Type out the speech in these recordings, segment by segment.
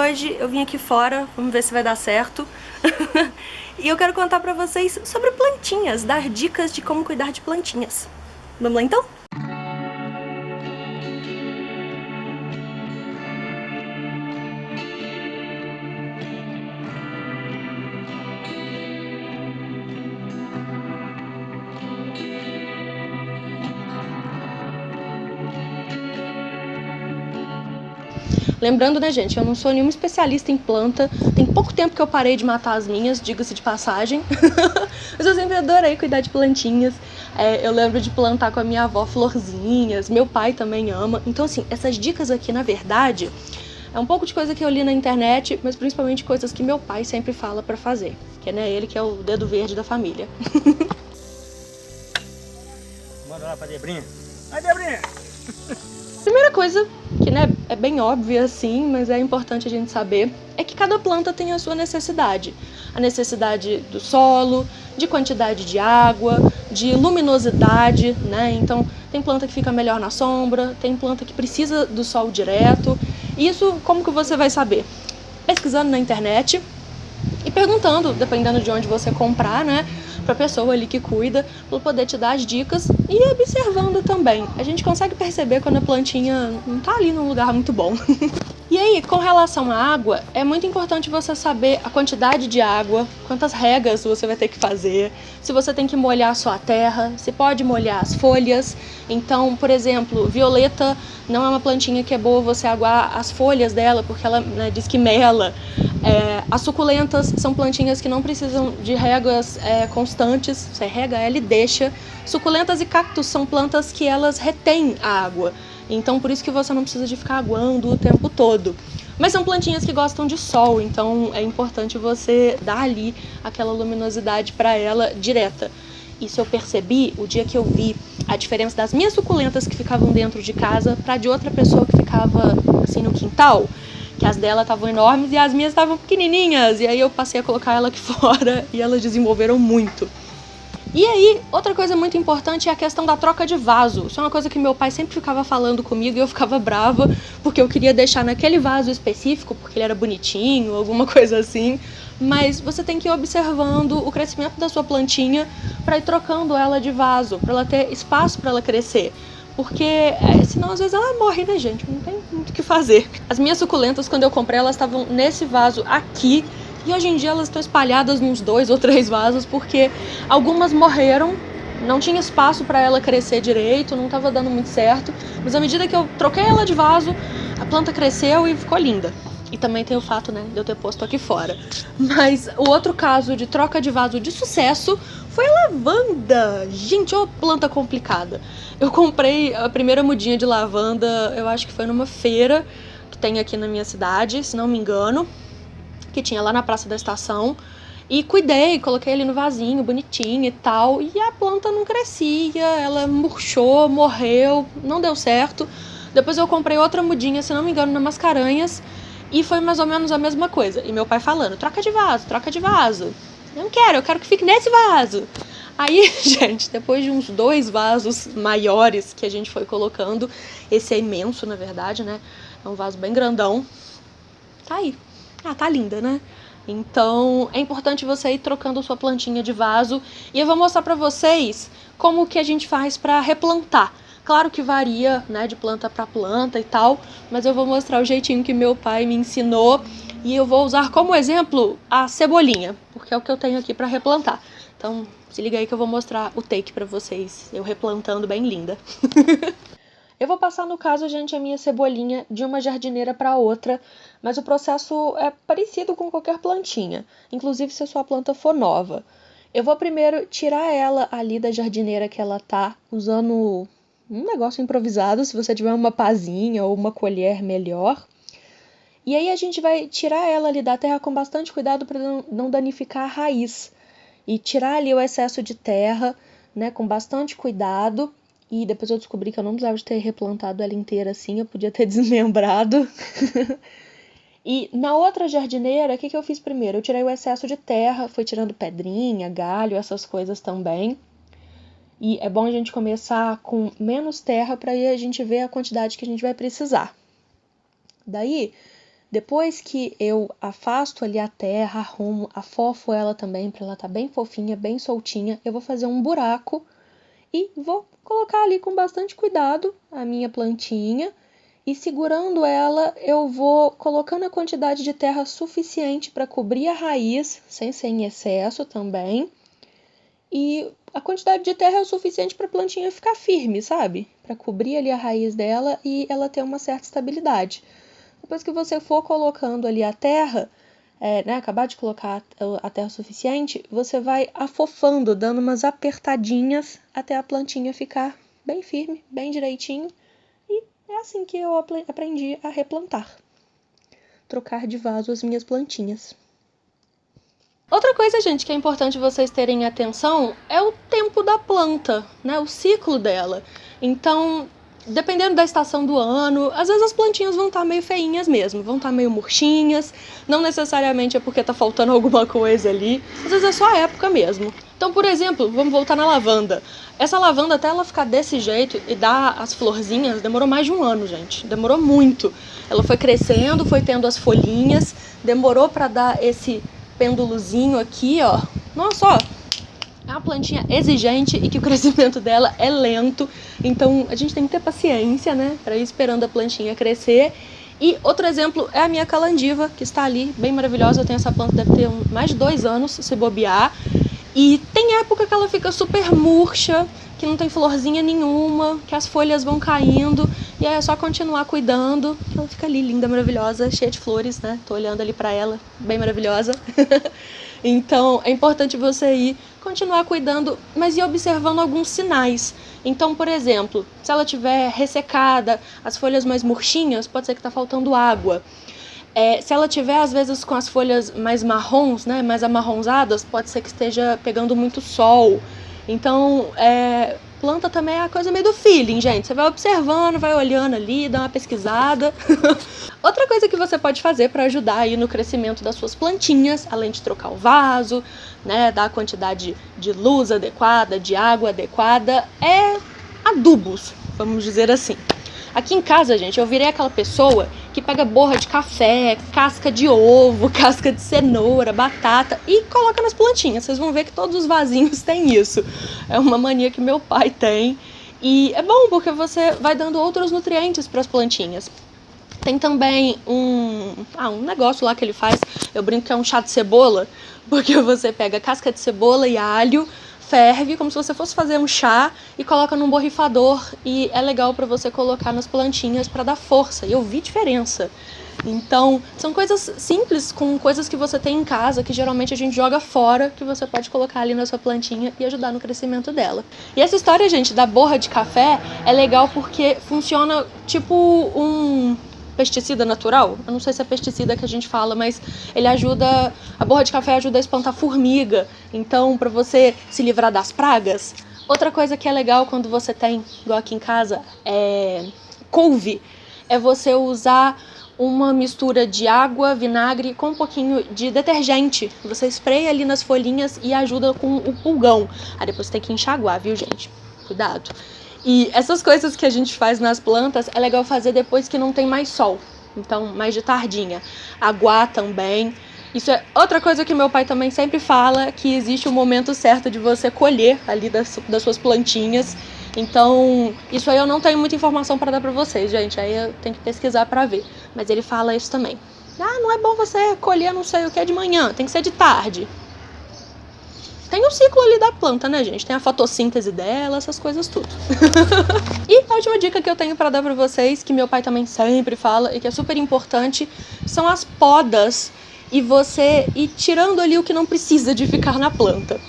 hoje eu vim aqui fora, vamos ver se vai dar certo. E eu quero contar pra vocês sobre plantinhas, dar dicas de como cuidar de plantinhas. Vamos lá então? Lembrando, né, gente, eu não sou nenhuma especialista em planta. Tem pouco tempo que eu parei de matar as minhas, diga-se de passagem. Mas eu sempre adorei cuidar de plantinhas. Eu lembro de plantar com a minha avó florzinhas. Meu pai também ama. Então, assim, essas dicas aqui, na verdade, é um pouco de coisa que eu li na internet, mas principalmente coisas que meu pai sempre fala pra fazer. Que é, né, ele que é o dedo verde da família. Manda lá pra Debrinha. Vai, Debrinha! Primeira coisa, que né, é bem óbvia assim, mas é importante a gente saber, é que cada planta tem a sua necessidade. A necessidade do solo, de quantidade de água, de luminosidade, né? Então, tem planta que fica melhor na sombra, tem planta que precisa do sol direto. E isso, como que você vai saber? Pesquisando na internet e perguntando, dependendo de onde você comprar, né? Pra pessoa ali que cuida, pra poder te dar as dicas e observando também. A gente consegue perceber quando a plantinha não tá ali num lugar muito bom. E aí, com relação à água, é muito importante você saber a quantidade de água, quantas regas você vai ter que fazer, se você tem que molhar a sua terra, se pode molhar as folhas. Então, por exemplo, violeta não é uma plantinha que é boa você aguar as folhas dela, porque ela, né, diz que mela. As suculentas são plantinhas que não precisam de regas constantes, você rega ela e deixa. Suculentas e cactos são plantas que elas retêm a água. Então, por isso que você não precisa de ficar aguando o tempo todo. Mas são plantinhas que gostam de sol, então é importante você dar ali aquela luminosidade para ela direta. Isso eu percebi o dia que eu vi a diferença das minhas suculentas que ficavam dentro de casa para de outra pessoa que ficava assim no quintal, que as dela estavam enormes e as minhas estavam pequenininhas. E aí eu passei a colocar ela aqui fora e elas desenvolveram muito. E aí, outra coisa muito importante é a questão da troca de vaso. Isso é uma coisa que meu pai sempre ficava falando comigo e eu ficava brava, porque eu queria deixar naquele vaso específico, porque ele era bonitinho, alguma coisa assim. Mas você tem que ir observando o crescimento da sua plantinha para ir trocando ela de vaso, para ela ter espaço para ela crescer. Porque senão às vezes ela morre, né, gente? Não tem muito o que fazer. As minhas suculentas, quando eu comprei, elas estavam nesse vaso aqui. E hoje em dia elas estão espalhadas nos 2 ou 3 vasos, porque algumas morreram, não tinha espaço para ela crescer direito, não estava dando muito certo. Mas à medida que eu troquei ela de vaso, a planta cresceu e ficou linda. E também tem o fato, né, de eu ter posto aqui fora. Mas o outro caso de troca de vaso de sucesso foi a lavanda. Gente, ó, planta complicada. Eu comprei a primeira mudinha de lavanda, eu acho que foi numa feira que tem aqui na minha cidade, se não me engano, que tinha lá na Praça da Estação. E cuidei, coloquei ele no vasinho, bonitinho e tal. E a planta não crescia, ela murchou, morreu, não deu certo. Depois eu comprei outra mudinha, se não me engano, na Mascarenhas. E foi mais ou menos a mesma coisa. E meu pai falando, troca de vaso, troca de vaso. Eu não quero, eu quero que fique nesse vaso. Aí, gente, depois de uns 2 vasos maiores que a gente foi colocando, esse é imenso, na verdade, né? É um vaso bem grandão. Tá aí. Ah, tá linda, né? Então, é importante você ir trocando sua plantinha de vaso. E eu vou mostrar pra vocês como que a gente faz pra replantar. Claro que varia, né, de planta pra planta e tal, mas eu vou mostrar o jeitinho que meu pai me ensinou. E eu vou usar como exemplo a cebolinha, porque é o que eu tenho aqui pra replantar. Então, se liga aí que eu vou mostrar o take pra vocês, eu replantando bem linda. Eu vou passar, no caso, gente, a minha cebolinha de uma jardineira para outra, mas o processo é parecido com qualquer plantinha, inclusive se a sua planta for nova. Eu vou primeiro tirar ela ali da jardineira que ela tá, usando um negócio improvisado, se você tiver uma pazinha ou uma colher melhor. E aí a gente vai tirar ela ali da terra com bastante cuidado para não danificar a raiz. E tirar ali o excesso de terra, né, com bastante cuidado. E depois eu descobri que eu não precisava de ter replantado ela inteira assim, eu podia ter desmembrado. E na outra jardineira, o que eu fiz primeiro? Eu tirei o excesso de terra, fui tirando pedrinha, galho, essas coisas também. E é bom a gente começar com menos terra para aí a gente ver a quantidade que a gente vai precisar. Daí, Depois que eu afasto ali a terra, arrumo, afofo ela também para ela estar bem fofinha, bem soltinha, eu vou fazer um buraco e vou colocar ali com bastante cuidado a minha plantinha e segurando ela eu vou colocando a quantidade de terra suficiente para cobrir a raiz, sem ser em excesso também. E a quantidade de terra é o suficiente para a plantinha ficar firme, sabe? Para cobrir ali a raiz dela e ela ter uma certa estabilidade. Depois que você for colocando ali a terra, acabar de colocar a terra suficiente, você vai afofando, dando umas apertadinhas até a plantinha ficar bem firme, bem direitinho. E é assim que eu aprendi a replantar. Trocar de vaso as minhas plantinhas. Outra coisa, gente, que é importante vocês terem atenção é o tempo da planta, né? O ciclo dela. Então, dependendo da estação do ano, às vezes as plantinhas vão estar meio feinhas mesmo, vão estar meio murchinhas, não necessariamente é porque tá faltando alguma coisa ali, às vezes é só a época mesmo. Então, por exemplo, vamos voltar na lavanda. Essa lavanda, até ela ficar desse jeito e dar as florzinhas, demorou mais de 1 ano, gente. Demorou muito. Ela foi crescendo, foi tendo as folhinhas, demorou para dar esse pêndulozinho aqui, ó. Nossa, ó. É uma plantinha exigente e que o crescimento dela é lento. Então, a gente tem que ter paciência, né? Para ir esperando a plantinha crescer. E outro exemplo é a minha calandiva, que está ali, bem maravilhosa. Eu tenho essa planta, deve ter mais de 2 anos, se bobear. E tem época que ela fica super murcha, que não tem florzinha nenhuma, que as folhas vão caindo. E aí é só continuar cuidando, que ela fica ali linda, maravilhosa, cheia de flores, né? Tô olhando ali pra ela, bem maravilhosa. Então, é importante você ir continuar cuidando, mas ir observando alguns sinais. Então, por exemplo, se ela estiver ressecada, as folhas mais murchinhas, pode ser que tá faltando água. Se ela tiver, às vezes, com as folhas mais marrons, né, mais amarronzadas, pode ser que esteja pegando muito sol. Então, planta também é a coisa meio do feeling, gente. Você vai observando, vai olhando ali, dá uma pesquisada. Outra coisa que você pode fazer para ajudar aí no crescimento das suas plantinhas, além de trocar o vaso, né, dar a quantidade de luz adequada, de água adequada, é adubos, vamos dizer assim. Aqui em casa, gente, eu virei aquela pessoa que pega borra de café, casca de ovo, casca de cenoura, batata e coloca nas plantinhas. Vocês vão ver que todos os vasinhos têm isso. É uma mania que meu pai tem. E é bom porque você vai dando outros nutrientes para as plantinhas. Tem também um negócio lá que ele faz, eu brinco que é um chá de cebola, porque você pega casca de cebola e alho, ferve como se você fosse fazer um chá e coloca num borrifador e é legal para você colocar nas plantinhas para dar força. E eu vi diferença. Então, são coisas simples com coisas que você tem em casa, que geralmente a gente joga fora, que você pode colocar ali na sua plantinha e ajudar no crescimento dela. E essa história, gente, da borra de café é legal porque funciona tipo um pesticida natural. Eu não sei se é pesticida que a gente fala, mas ele ajuda, a borra de café ajuda a espantar formiga, então para você se livrar das pragas. Outra coisa que é legal quando você tem, igual aqui em casa, couve, é você usar uma mistura de água, vinagre com um pouquinho de detergente. Você espreia ali nas folhinhas e ajuda com o pulgão. Aí depois tem que enxaguar, viu, gente? Cuidado. E essas coisas que a gente faz nas plantas é legal fazer depois que não tem mais sol. Então, mais de tardinha. Aguar também. Isso é outra coisa que meu pai também sempre fala, que existe o momento certo de você colher ali das suas plantinhas. Então, isso aí eu não tenho muita informação para dar para vocês, gente. Aí eu tenho que pesquisar para ver. Mas ele fala isso também. Não é bom você colher não sei o que de manhã, tem que ser de tarde. Tem o ciclo ali da planta, né, gente? Tem a fotossíntese dela, essas coisas tudo. E a última dica que eu tenho pra dar pra vocês, que meu pai também sempre fala e que é super importante, são as podas e você ir tirando ali o que não precisa de ficar na planta.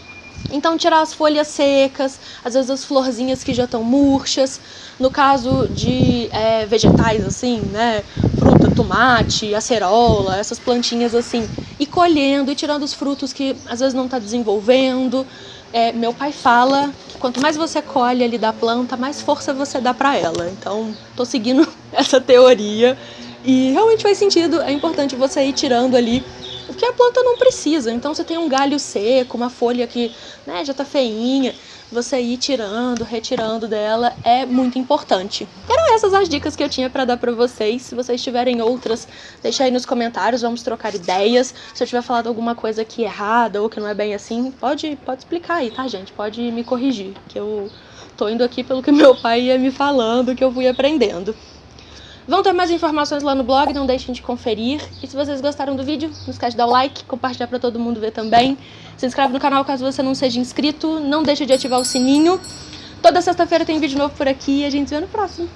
Então, tirar as folhas secas, às vezes as florzinhas que já estão murchas. No caso de vegetais, assim, né? Fruta, tomate, acerola, essas plantinhas assim. E colhendo e tirando os frutos que às vezes não está desenvolvendo. Meu pai fala que quanto mais você colhe ali da planta, mais força você dá para ela. Então, tô seguindo essa teoria. E realmente faz sentido, é importante você ir tirando ali o que a planta não precisa. Então, você tem um galho seco, uma folha que já tá feinha, você ir tirando, retirando dela é muito importante. Eram essas as dicas que eu tinha pra dar pra vocês. Se vocês tiverem outras, deixa aí nos comentários, vamos trocar ideias. Se eu tiver falado alguma coisa aqui errada ou que não é bem assim, pode explicar aí, tá, gente? Pode me corrigir, que eu tô indo aqui pelo que meu pai ia me falando, que eu fui aprendendo. Vão ter mais informações lá no blog, não deixem de conferir. E se vocês gostaram do vídeo, não esquece de dar o like, compartilhar pra todo mundo ver também. Se inscreve no canal caso você não seja inscrito, não deixe de ativar o sininho. Toda sexta-feira tem vídeo novo por aqui e a gente se vê no próximo.